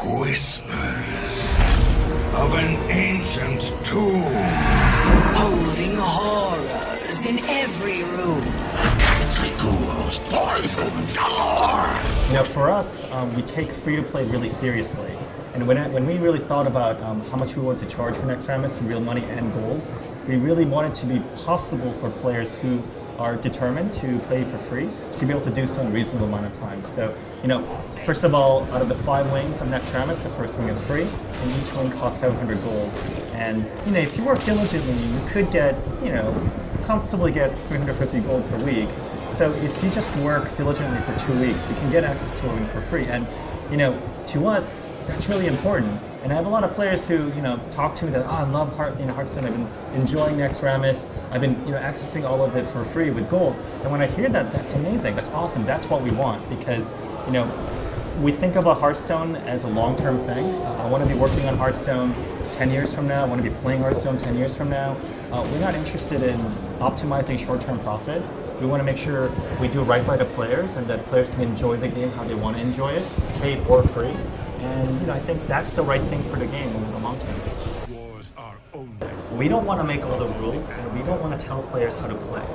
Whispers of an ancient tomb, holding horrors in every room. You know, for us, we take free-to-play really seriously. And when we really thought about how much we wanted to charge for Naxxramas in real money and gold, we really wanted to be possible for players who are determined to play for free to be able to do so in a reasonable amount of time. So, you know, first of all, out of the 5 wings of Naxxramas, the first wing is free, and each wing costs 700 gold. And, you know, if you work diligently, you could get, you know, comfortably get 350 gold per week. So if you just work diligently for 2 weeks, you can get access to a wing for free. And, you know, to us, that's really important. And I have a lot of players who, you know, talk to me that, oh, I love Hearthstone. I've been enjoying Naxxramas. I've been, you know, accessing all of it for free with gold. And when I hear that, that's amazing. That's awesome. That's what we want because, you know, we think about Hearthstone as a long-term thing. I want to be working on Hearthstone 10 years from now. I want to be playing Hearthstone 10 years from now. We're not interested in optimizing short-term profit. We want to make sure we do right by the players and that players can enjoy the game how they want to enjoy it, paid or free. And, you know, I think that's the right thing for the game over the long term. wars are only. We don't want to make all the rules, and we don't want to tell players how to play.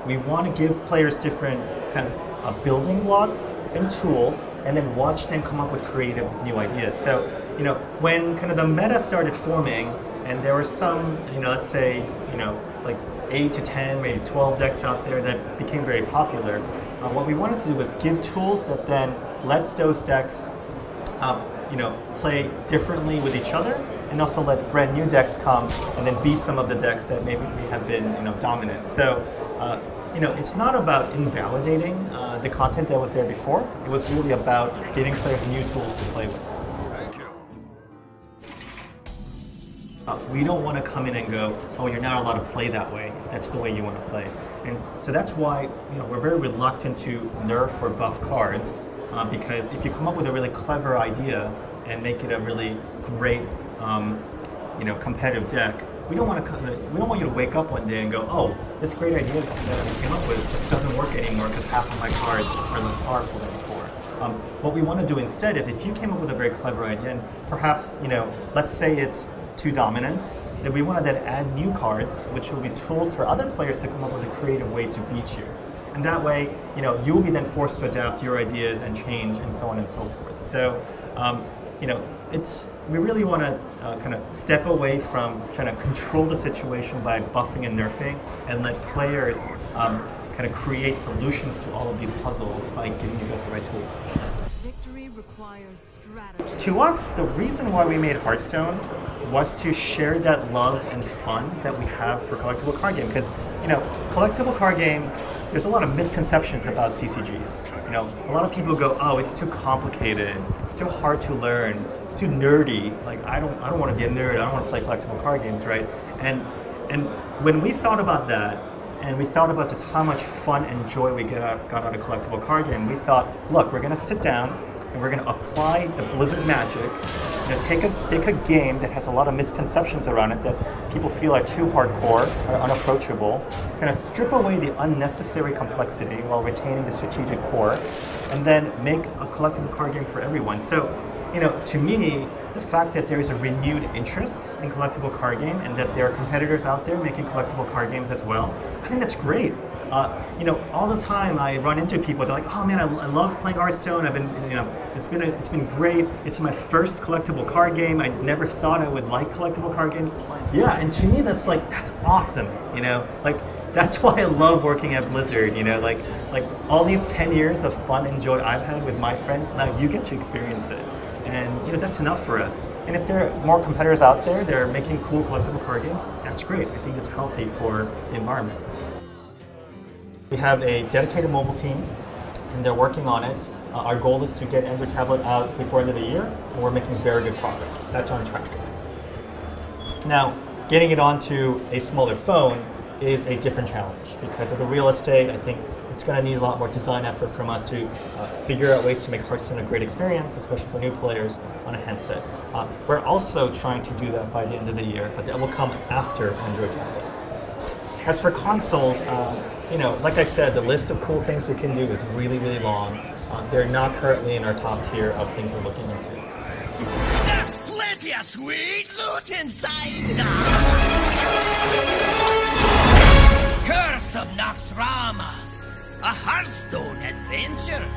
We want to give players different kind of building blocks and tools, and then watch them come up with creative new ideas. So, you know, when kind of the meta started forming, and there were some, you know, let's say, you know, like 8 to 10, maybe 12 decks out there that became very popular, what we wanted to do was give tools that then lets those decks you know, play differently with each other, and also let brand new decks come and then beat some of the decks that maybe have been, you know, dominant. So, you know, it's not about invalidating the content that was there before. It was really about giving players new tools to play with. Thank you. We don't want to come in and go, oh, you're not allowed to play that way if that's the way you want to play. And so that's why, you know, we're very reluctant to nerf or buff cards. Because if you come up with a really clever idea and make it a really great, you know, competitive deck, we don't want you to wake up one day and go, oh, this great idea that we came up with just doesn't work anymore because half of my cards are less powerful than before. What we want to do instead is, if you came up with a very clever idea, and perhaps, you know, let's say it's too dominant, then we want to then add new cards, which will be tools for other players to come up with a creative way to beat you. And that way, you know, you will be then forced to adapt your ideas and change and so on and so forth. So, you know, we really want to kind of step away from trying to control the situation by buffing and nerfing, and let players kind of create solutions to all of these puzzles by giving you guys the right tools. Victory requires strategy. To us, the reason why we made Hearthstone was to share that love and fun that we have for collectible card game. Because, you know, collectible card game, there's a lot of misconceptions about CCGs. You know, a lot of people go, oh, it's too complicated, it's too hard to learn, it's too nerdy. Like, I don't want to be a nerd, I don't want to play collectible card games, right? And when we thought about that, and we thought about just how much fun and joy we got out of collectible card game, we thought, look, we're going to sit down and we're going to apply the Blizzard magic. You know, take a game that has a lot of misconceptions around it that people feel are too hardcore or unapproachable, kind of strip away the unnecessary complexity while retaining the strategic core, and then make a collectible card game for everyone. So, you know, to me, the fact that there is a renewed interest in collectible card game and that there are competitors out there making collectible card games as well, I think that's great. You know, all the time I run into people, they're like, oh man, I love playing Hearthstone. I've been, you know, it's been great. It's my first collectible card game. I never thought I would like collectible card games. Yeah, and to me that's awesome, you know, like that's why I love working at Blizzard, you know, like all these 10 years of fun and joy I've had with my friends, now you get to experience it. And, you know, that's enough for us. And if there are more competitors out there that are making cool collectible card games, that's great. I think it's healthy for the environment. We have a dedicated mobile team, and they're working on it. Our goal is to get Android tablet out before the end of the year, and we're making very good progress. That's on track. Now, getting it onto a smaller phone is a different challenge. Because of the real estate, I think it's going to need a lot more design effort from us to figure out ways to make Hearthstone a great experience, especially for new players on a handset. We're also trying to do that by the end of the year, but that will come after Android tablet. As for consoles, you know, like I said, the list of cool things we can do is really, really long. They're not currently in our top tier of things we're looking into. There's plenty of sweet loot inside. Curse of Naxxramas, a Hearthstone adventure.